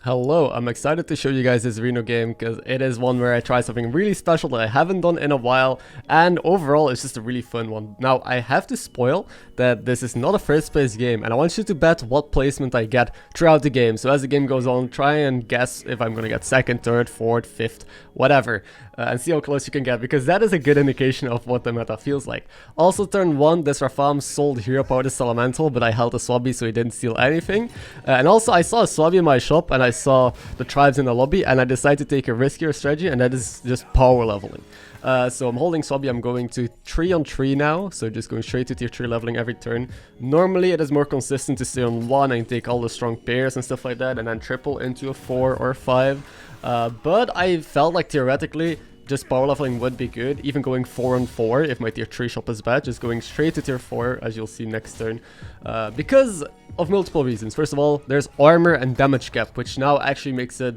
Hello, I'm excited to show you guys this Reno game because it is one where I try something really special that I haven't done in a while, and overall it's just a really fun one. Now I have to spoil that this is not a first place game, and I want you to bet what placement I get throughout the game. So as the game goes on, try and guess if I'm gonna get second, third, fourth, fifth, whatever, and see how close you can get, because that is a good indication of what the meta feels like. Also, turn 1, this Rafam sold hero power to Elemental, but I held a Swabby so he didn't steal anything. And also I saw a Swabby in my shop and I saw the tribes in the lobby, and I decided to take a riskier strategy, and that is just power leveling. So I'm holding Swabby, I'm going to 3 on 3 now, so just going straight to tier 3 leveling every turn. Normally it is more consistent to stay on 1 and take all the strong pairs and stuff like that, and then triple into a 4 or 5. But I felt like theoretically just power leveling would be good, even going 4 on 4 if my tier 3 shop is bad, just going straight to tier 4 as you'll see next turn, because of multiple reasons. First of all, there's armor and damage cap, which now actually makes it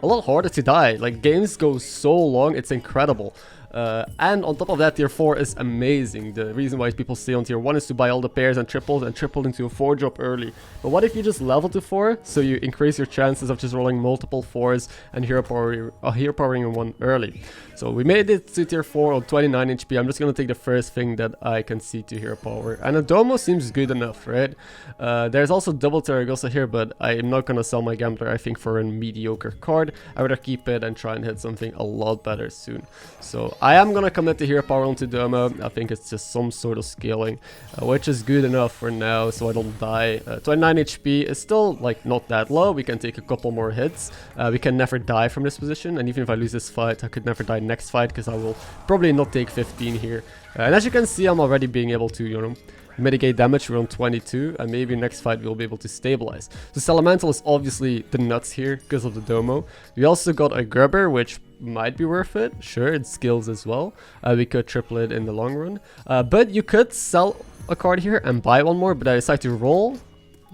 a lot harder to die. Like, games go so long, it's incredible. And on top of that, tier 4 is amazing. The reason why people stay on tier 1 is to buy all the pairs and triple into a 4 drop early. But what if you just level to 4, so you increase your chances of just rolling multiple 4s and hero powering in 1 early. So we made it to tier 4 on 29 HP. I'm just gonna take the first thing that I can see to hero power, and a Domo seems good enough, right? There's also double Terragosa here, but I am not gonna sell my Gambler, I think, for a mediocre card. I would rather keep it and try and hit something a lot better soon. So I am gonna commit to hero power onto Domo. I think it's just some sort of scaling, which is good enough for now, so I don't die. 29 HP is still like not that low. We can take a couple more hits. We can never die from this position, and even if I lose this fight, I could never die next fight because I will probably not take 15 here. And as you can see, I'm already being able to, you know, mitigate damage. We're on 22, and maybe next fight we'll be able to stabilize. So Elemental is obviously the nuts here because of the Domo. We also got a Grubber, which might be worth it. Sure, it skills as well. We could triple it in the long run. But you could sell a card here and buy one more, but I decided to roll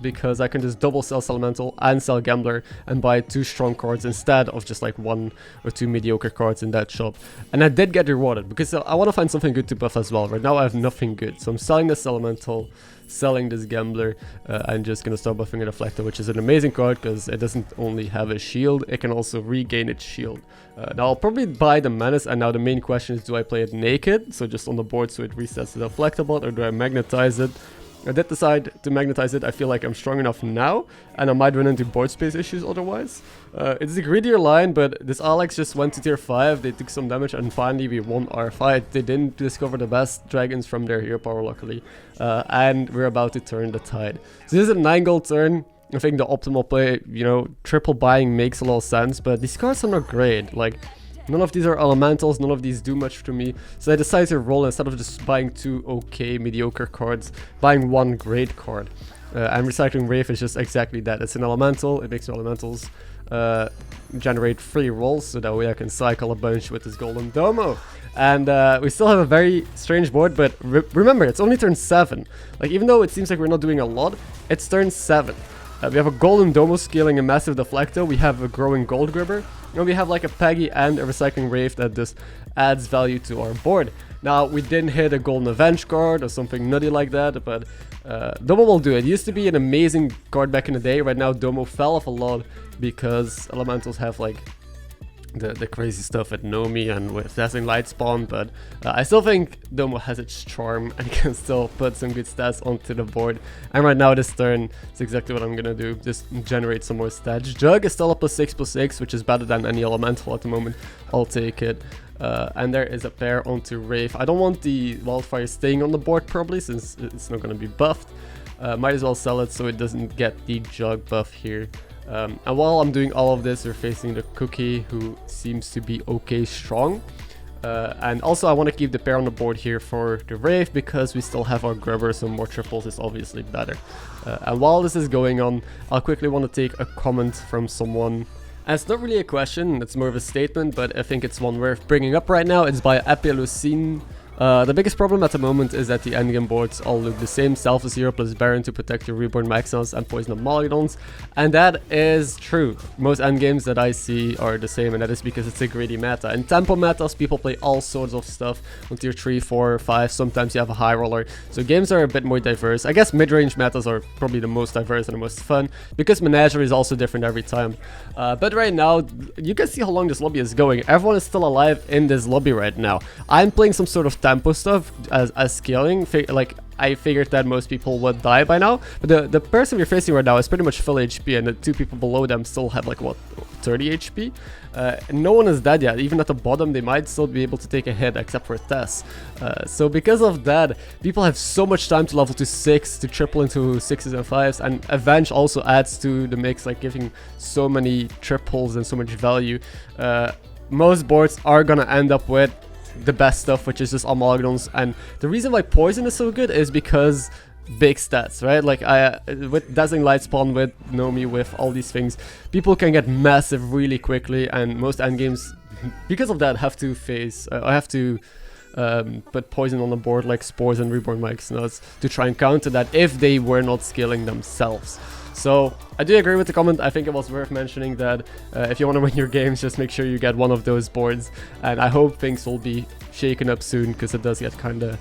because I can just double sell Elemental and sell Gambler and buy 2 strong cards instead of just like 1 or 2 mediocre cards in that shop. And I did get rewarded because I want to find something good to buff as well. Right now I have nothing good, so I'm selling this Elemental, selling this Gambler. I'm just gonna start buffing a Deflector, which is an amazing card because it doesn't only have a shield, it can also regain its shield. Now I'll probably buy the Menace, and now the main question is, do I play it naked, so just on the board so it resets the Deflector bot, or do I magnetize it? I did decide to magnetize it. I feel like I'm strong enough now, and I might run into board space issues otherwise. It's a greedier line, but this Alex just went to tier 5, they took some damage, and finally we won our fight. They didn't discover the best dragons from their hero power, luckily, and we're about to turn the tide. So this is a 9 gold turn. I think the optimal play, you know, triple buying makes a lot of sense, but these cards are not great. Like, none of these are elementals, none of these do much to me, so I decided to roll instead of just buying 2 okay mediocre cards, buying 1 great card. And recycling Wraith is just exactly that. It's an elemental, it makes elementals generate 3 rolls, so that way I can cycle a bunch with this golden Domo. And we still have a very strange board, but remember, it's only turn 7. Like, even though it seems like we're not doing a lot, it's turn 7. We have a golden Domo scaling a massive Deflector, we have a growing Gold Grubber, and we have like a Peggy and a recycling Wraith that just adds value to our board. Now, we didn't hit a golden Avenge card or something nutty like that, but Domo will do it. It used to be an amazing card back in the day. Right now, Domo fell off a lot because Elementals have like the crazy stuff with Nomi and with Dazzling Light Spawn, but I still think Domo has its charm and can still put some good stats onto the board. And right now this turn, it's exactly what I'm gonna do, just generate some more stats. Jug is still a +6/+6, which is better than any elemental at the moment. I'll take it. And there is a pair onto Wraith. I don't want the Wildfire staying on the board probably, since it's not gonna be buffed. Might as well sell it so it doesn't get the Jug buff here. And while I'm doing all of this, we're facing the Cookie, who seems to be okay strong. And also I want to keep the pair on the board here for the Wraith, because we still have our Grubber, so more triples is obviously better. And while this is going on, I'll quickly want to take a comment from someone. And it's not really a question, it's more of a statement, but I think it's one worth bringing up right now. It's by Epilucine. The biggest problem at the moment is that the endgame boards all look the same. Self is 0 plus Baron to protect your Reborn Maximals and Poison of Molygons. And that is true. Most endgames that I see are the same, and that is because it's a greedy meta. In tempo metas, people play all sorts of stuff on tier 3, 4, 5. Sometimes you have a high roller. So games are a bit more diverse. I guess mid-range metas are probably the most diverse and the most fun, because Menagerie is also different every time. But right now, you can see how long this lobby is going. Everyone is still alive in this lobby right now. I'm playing some sort of tempo stuff as scaling. Like, I figured that most people would die by now, but the person we're facing right now is pretty much full HP, and the two people below them still have like, what, 30 HP? No one is dead yet. Even at the bottom, they might still be able to take a hit, except for Tess. So because of that, people have so much time to level to 6, to triple into 6s and 5s, and Avenge also adds to the mix, like giving so many triples and so much value. Most boards are gonna end up with the best stuff, which is just all Molygons, and the reason why Poison is so good is because big stats, right? Like, with Dazzling Light Spawn, with Nomi, with all these things, people can get massive really quickly, and most endgames, because of that, have to put Poison on the board like Spores and Reborn Maximals to try and counter that if they were not scaling themselves. So I do agree with the comment. I think it was worth mentioning that if you want to win your games, just make sure you get one of those boards, and I hope things will be shaken up soon, because it does get kind of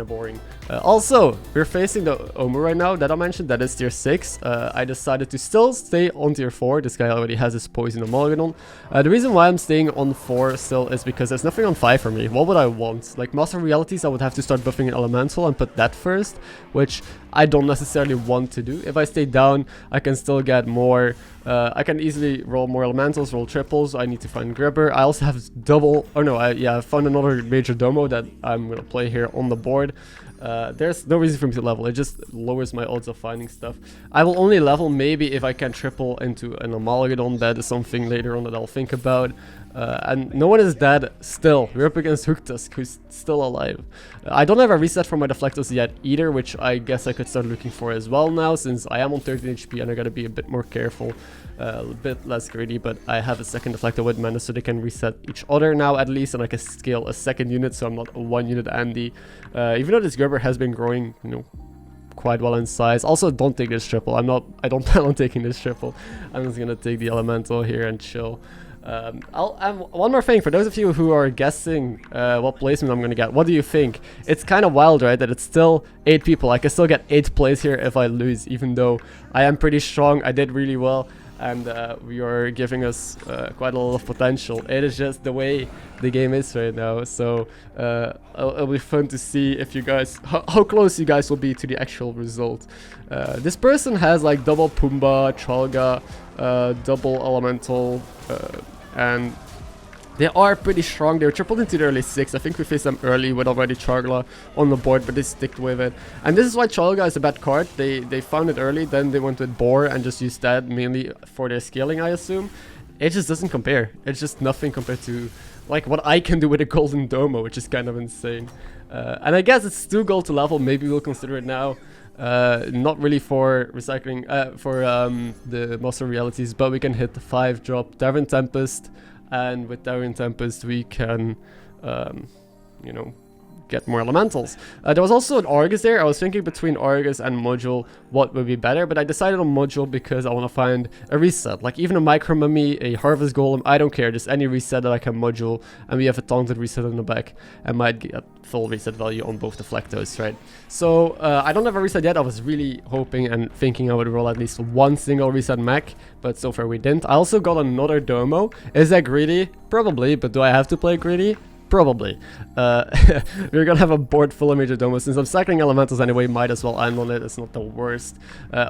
boring. Also, we're facing the Omu right now that I mentioned, that is tier 6. I decided to still stay on tier 4. This guy already has his Poison of Molygnon. The reason why I'm staying on 4 still is because there's nothing on 5 for me. What would I want? Like, Master Realities, I would have to start buffing an Elemental and put that first, which I don't necessarily want to do. If I stay down, I can still get more. I can easily roll more Elementals, roll triples. I need to find Gribber. I also have I found another Major Domo that I'm going to play here on the board. There's no reason for me to level. It just lowers my odds of finding stuff. I will only level maybe if I can triple into an Amalgadon. That is something later on that I'll think about. And no one is dead still. We're up against Hooktusk, who's still alive. I don't have a reset for my Deflectos yet either, which I guess I could start looking for as well now, since I am on 13 HP and I gotta be a bit more careful, a bit less greedy, but I have a second Deflector with mana, so they can reset each other now at least, and I can scale a second unit, so I'm not a 1 unit Andy. Even though this Grubber has been growing, you know, quite well in size. Also, don't take this triple. I don't plan on taking this triple. I'm just gonna take the Elemental here and chill. One more thing, for those of you who are guessing what placement I'm gonna get, what do you think? It's kind of wild, right, that it's still 8 people. I can still get 8th place here if I lose, even though I am pretty strong. I did really well, and we are giving us quite a lot of potential. It is just the way the game is right now, so it'll be fun to see if you guys, how close you guys will be to the actual result. This person has like double Pumbaa, Chalga, double Elemental, and they are pretty strong. They were tripled into the early 6. I think we faced them early with already Chargla on the board, but they sticked with it. And this is why Chalga is a bad card. They found it early, then they went with Boar and just used that mainly for their scaling, I assume. It just doesn't compare. It's just nothing compared to like what I can do with a Golden Domo, which is kind of insane. And I guess it's 2 gold to level. Maybe we'll consider it now. Not really for recycling, for the Master Realities, but we can hit the 5 drop Tavern Tempest, and with Tavern Tempest we can, you know, get more elementals. There was also an Argus there. I was thinking between Argus and Module what would be better, but I decided on Module because I want to find a reset. Like even a Micro Mummy, a Harvest Golem, I don't care, just any reset that I can Module, and we have a Taunted reset in the back and might get full reset value on both the Deflectos, right? So I don't have a reset yet. I was really hoping and thinking I would roll at least 1 single reset mech, but so far we didn't. I also got another Domo. Is that greedy? Probably, but do I have to play greedy? Probably. We're gonna have a board full of Major Domo. Since I'm cycling Elementals anyway, might as well end on it. It's not the worst.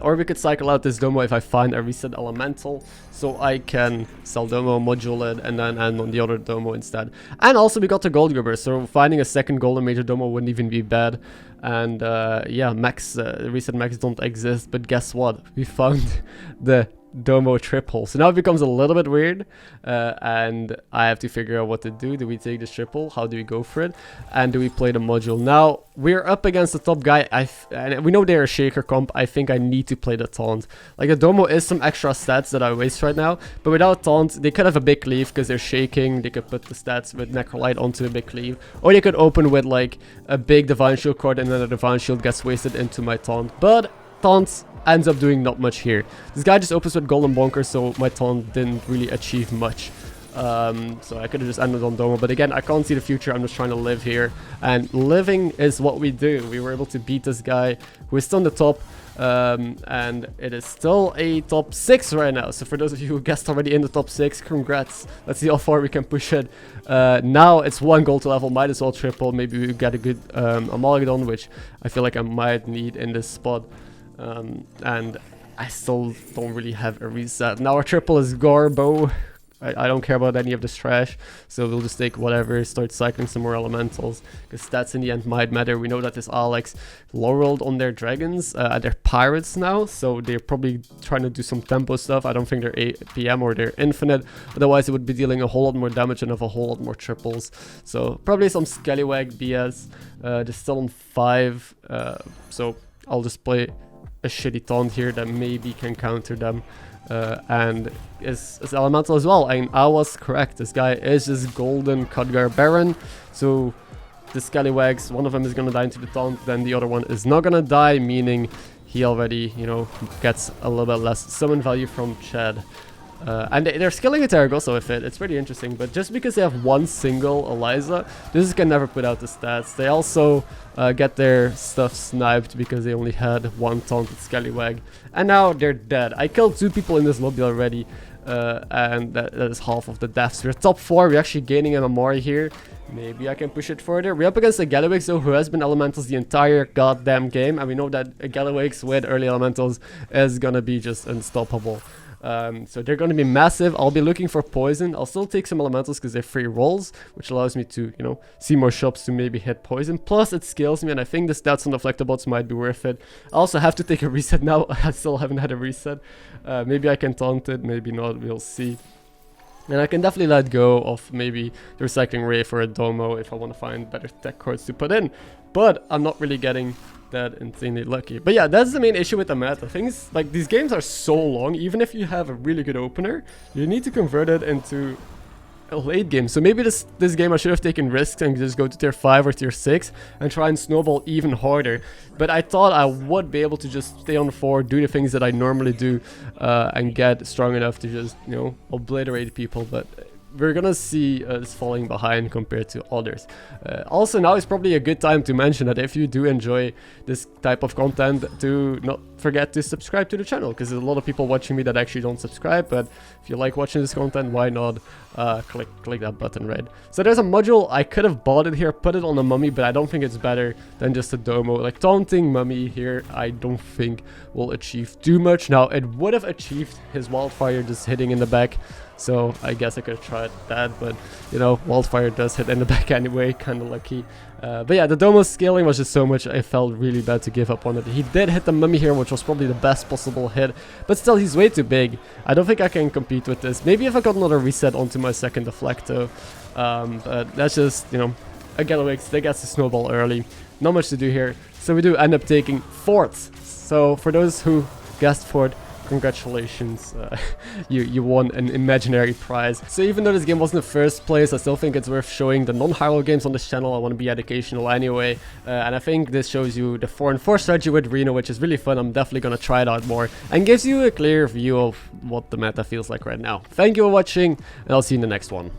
Or we could cycle out this Domo if I find a reset Elemental, so I can sell Domo, module it, and then end on the other Domo instead. And also we got the Gold Grubber, so finding a second Golden Major Domo wouldn't even be bad. And yeah, reset mechs don't exist, but guess what? We found the Domo triple. So now it becomes a little bit weird, and I have to figure out what to do. Do we take this triple? How do we go for it? And do we play the module? Now we're up against the top guy. And we know they're a shaker comp. I think I need to play the taunt. Like the Domo is some extra stats that I waste right now, but without taunt they could have a big cleave because they're shaking. They could put the stats with Necrolite onto a big cleave, or they could open with like a big Divine Shield card, and then the Divine Shield gets wasted into my taunt. But taunt ends up doing not much here. This guy just opens with Golden Bonker, so my taunt didn't really achieve much. So I could have just ended on Domo, but again, I can't see the future. I'm just trying to live here, and living is what we do. We were able to beat this guy who is still on the top, and it is still a top 6 right now. So for those of you who guessed already in the top 6, congrats. Let's see how far we can push it. Now it's 1 gold to level, might as well triple. Maybe we get a good Amalgadon, which I feel like I might need in this spot. And I still don't really have a reset. Now our triple is Garbo. I don't care about any of this trash, so we'll just take whatever, start cycling some more elementals, because stats in the end might matter. We know that this Alex laureled on their dragons, they're pirates now, so they're probably trying to do some tempo stuff. I don't think they're APM or they're infinite, otherwise it would be dealing a whole lot more damage and have a whole lot more triples. So probably some Scallywag BS. They're still on 5, so I'll just play a shitty taunt here that maybe can counter them. And is elemental as well. I was correct. This guy is just golden Khadgar Baron. So the Scallywags, one of them is gonna die into the taunt, then the other one is not gonna die, meaning he already, you know, gets a little bit less summon value from Chad. And they're skilling a Terrag also with it. It's pretty interesting, but just because they have one single Eliza, this can never put out the stats. They also get their stuff sniped because they only had one taunted Scallywag, and now they're dead. I killed 2 people in this lobby already, and that is half of the deaths. We're top 4. We're actually gaining MMR here. Maybe I can push it further. We're up against a Gallywix though, who has been elementals the entire goddamn game, and we know that a Gallywix with early elementals is gonna be just unstoppable. So they're going to be massive. I'll be looking for poison. I'll still take some elementals because they're free rolls, which allows me to, you know, see more shops to maybe hit poison. Plus it scales me, and I think the stats on the Flectabots might be worth it. I also have to take a reset now. I still haven't had a reset. Maybe I can taunt it, maybe not, we'll see. And I can definitely let go of maybe the Recycling Ray for a Domo if I want to find better tech cards to put in. But I'm not really getting that insanely lucky. But yeah, that's the main issue with the meta. Things like these games are so long. Even if you have a really good opener, you need to convert it into a late game. So maybe this game I should have taken risks and just go to tier 5 or tier 6 and try and snowball even harder. But I thought I would be able to just stay on 4, do the things that I normally do, and get strong enough to just, you know, obliterate people. But we're gonna see us falling behind compared to others. Also, now is probably a good time to mention that if you do enjoy this type of content, do not forget to subscribe to the channel, because there's a lot of people watching me that actually don't subscribe. But if you like watching this content, why not click that button right? So there's a module. I could have bought it here, put it on a mummy, but I don't think it's better than just a Domo. Like taunting mummy here, I don't think will achieve too much. Now it would have achieved his wildfire just hitting in the back, so I guess I could have tried that, but you know, wildfire does hit in the back anyway, kind of lucky. But yeah, the Domo scaling was just so much, I felt really bad to give up on it. He did hit the mummy here, which was probably the best possible hit, but still he's way too big. I don't think I can compete with this. Maybe if I got another reset onto my second Deflecto, but that's just, you know, a Gallywix, they get to snowball early. Not much to do here, so we do end up taking 4th. So for those who guessed 4th, congratulations, you won an imaginary prize. So even though this game wasn't the first place, I still think it's worth showing the non-hyrule games on this channel. I want to be educational anyway, and I think this shows you the 4-on-4 strategy with Reno, which is really fun. I'm definitely going to try it out more, and gives you a clear view of what the meta feels like right now. Thank you for watching, and I'll see you in the next one.